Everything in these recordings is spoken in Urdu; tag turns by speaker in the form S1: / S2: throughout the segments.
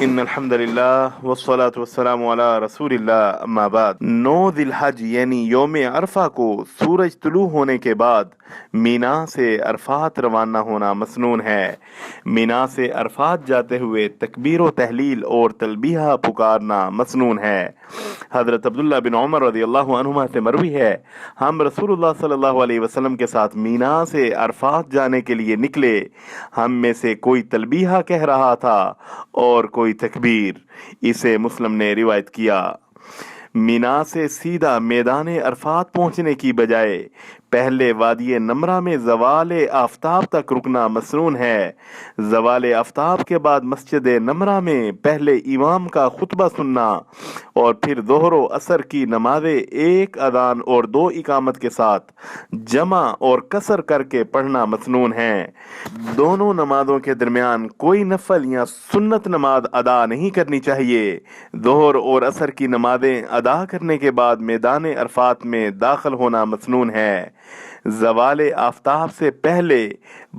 S1: ان الحمد للہ والصلاة والسلام علی رسول اللہ اما بعد 9 ذی الحج یعنی یوم عرفہ کو سورج طلوع ہونے کے بعد مینا سے عرفات روانہ ہونا مسنون ہے۔ مینا سے عرفات جاتے ہوئے تکبیر و تحلیل اور تلبیہ پکارنا مسنون ہے۔ حضرت عبداللہ بن عمر رضی اللہ عنہما سے مروی ہے، ہم رسول اللہ صلی اللہ علیہ وسلم کے ساتھ مینا سے عرفات جانے کے لیے نکلے، ہم میں سے کوئی تلبیہ کہہ رہا تھا اور کوئی تکبیر۔ اسے مسلم نے روایت کیا۔ مینا سے سیدھا میدان عرفات پہنچنے کی بجائے پہلے وادی نمرہ میں زوال آفتاب تک رکنا مسنون ہے۔ زوال آفتاب کے بعد مسجد نمرہ میں پہلے امام کا خطبہ سننا اور پھر ظہر و عصر کی نمازیں ایک اذان اور 2 اقامت کے ساتھ جمع اور قصر کر کے پڑھنا مسنون ہے۔ دونوں نمازوں کے درمیان کوئی نفل یا سنت نماز ادا نہیں کرنی چاہیے۔ ظہر اور عصر کی نمازیں ادا کرنے کے بعد میدان عرفات میں داخل ہونا مسنون ہے۔ زوال آفتاب سے پہلے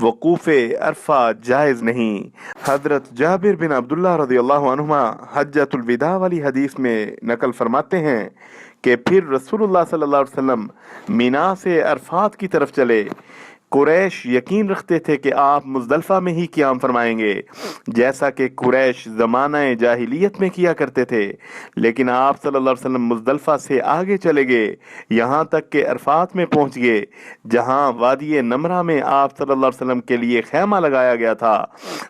S1: وقوف عرفہ جائز نہیں۔ حضرت جابر بن عبداللہ رضی اللہ عنہما حجۃ الوداع والی حدیث میں نقل فرماتے ہیں کہ پھر رسول اللہ صلی اللہ علیہ وسلم مینا سے عرفات کی طرف چلے۔ قریش یقین رکھتے تھے کہ آپ مزدلفہ میں ہی قیام فرمائیں گے، جیسا کہ قریش زمانہ جاہلیت میں کیا کرتے تھے، لیکن آپ صلی اللہ علیہ وسلم مزدلفہ سے آگے چلے گئے، یہاں تک کہ عرفات میں پہنچ گئے، جہاں وادی نمرہ میں آپ صلی اللہ علیہ وسلم کے لیے خیمہ لگایا گیا تھا۔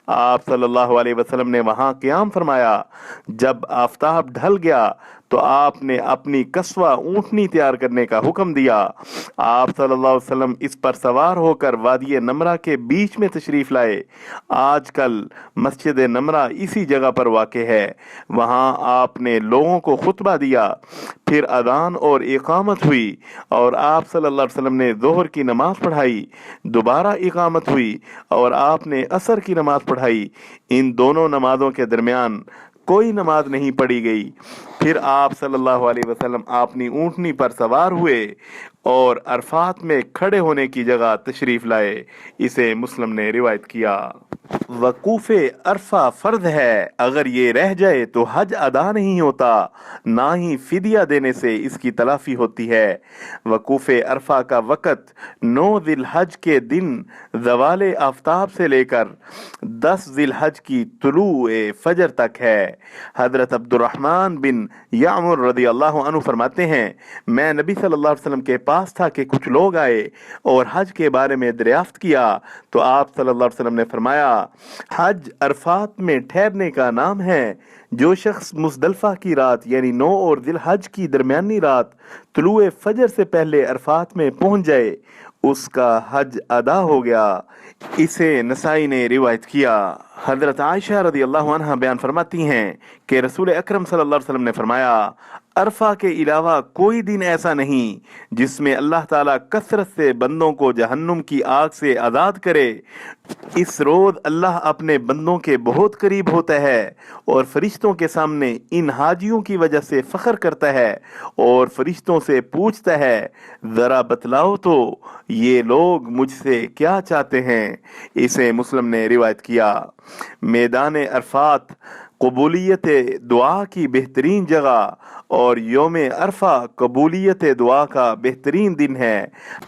S1: آپ صلی اللہ علیہ وسلم نے وہاں قیام فرمایا۔ جب آفتاب ڈھل گیا تو آپ نے اپنی قصوہ اونٹنی تیار کرنے کا حکم دیا۔ آپ صلی اللہ علیہ وسلم اس پر سوار ہو کر وادی نمرہ کے بیچ میں تشریف لائے۔ آج کل مسجد نمرہ اسی جگہ پر واقع ہے۔ وہاں آپ نے لوگوں کو خطبہ دیا، پھر اذان اور اقامت ہوئی اور آپ صلی اللہ علیہ وسلم نے ظہر کی نماز پڑھائی، دوبارہ اقامت ہوئی اور آپ نے عصر کی نماز پڑھائی۔ ان دونوں نمازوں کے درمیان کوئی نماز نہیں پڑھی گئی۔ پھر آپ صلی اللہ علیہ وسلم اپنی اونٹنی پر سوار ہوئے اور عرفات میں کھڑے ہونے کی جگہ تشریف لائے۔ اسے مسلم نے روایت کیا۔ وقوف عرفہ فرض ہے، اگر یہ رہ جائے تو حج ادا نہیں ہوتا، نہ ہی فدیہ دینے سے اس کی تلافی ہوتی ہے۔ وقوف عرفہ کا وقت 9 ذی الحج کے دن زوال آفتاب سے لے کر 10 ذی الحج کی طلوع فجر تک ہے۔ حضرت عبد الرحمن بن یعمر رضی اللہ عنہ فرماتے ہیں، میں نبی صلی اللہ علیہ وسلم کے پاس تھا کہ کچھ لوگ آئے اور حج کے بارے میں دریافت کیا تو آپ صلی اللہ علیہ وسلم نے فرمایا، حج عرفات میں ٹھہرنے کا نام ہے۔ جو شخص مزدلفہ کی رات یعنی 9 اور ذی الحج کی درمیانی رات طلوع فجر سے پہلے عرفات میں پہنچ جائے، اس کا حج ادا ہو گیا۔ اسے نسائی نے روایت کیا۔ حضرت عائشہ رضی اللہ عنہ بیان فرماتی ہیں کہ رسول اکرم صلی اللہ علیہ وسلم نے فرمایا، عرفہ کے علاوہ کوئی دن ایسا نہیں جس میں اللہ تعالیٰ کثرت سے بندوں کو جہنم کی آگ سے آزاد کرے۔ اس روز اللہ اپنے بندوں کے بہت قریب ہوتا ہے اور فرشتوں کے سامنے ان حاجیوں کی وجہ سے فخر کرتا ہے اور فرشتوں سے پوچھتا ہے، ذرا بتلاؤ تو یہ لوگ مجھ سے کیا چاہتے ہیں۔ اسے مسلم نے روایت کیا۔ میدان عرفات قبولیت دعا کی بہترین جگہ اور یوم عرفہ قبولیت دعا کا بہترین دن ہے۔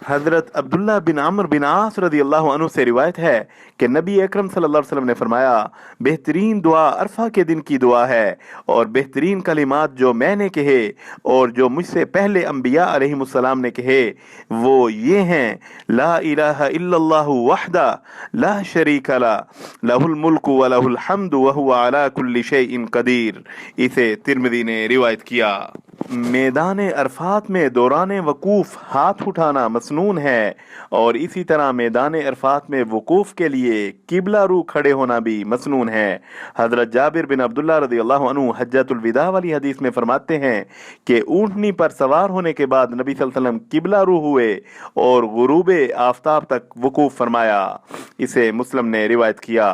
S1: حضرت عبداللہ بن عمرو بن عاص رضی اللہ عنہ سے روایت ہے کہ نبی اکرم صلی اللہ علیہ وسلم نے فرمایا، بہترین دعا عرفہ کے دن کی دعا ہے اور بہترین کلمات جو میں نے کہے اور جو مجھ سے پہلے انبیاء علیہم السلام نے کہے وہ یہ ہیں، لا الہ الا اللہ وحدہ لا شریک لہ لہ الملک و لہ الحمد وہو علی کل شیء قدیر۔ اسے ترمذی نے روایت کیا۔ میدان عرفات میں دوران وقوف ہاتھ اٹھانا مسنون ہے اور اسی طرح میدان عرفات میں وقوف کے لیے قبلہ رو کھڑے ہونا بھی مسنون ہے۔ حضرت جابر بن عبداللہ رضی اللہ عنہ حجۃ الوداع والی حدیث میں فرماتے ہیں کہ اونٹنی پر سوار ہونے کے بعد نبی صلی اللہ علیہ وسلم قبلہ رو ہوئے اور غروب آفتاب تک وقوف فرمایا۔ اسے مسلم نے روایت کیا۔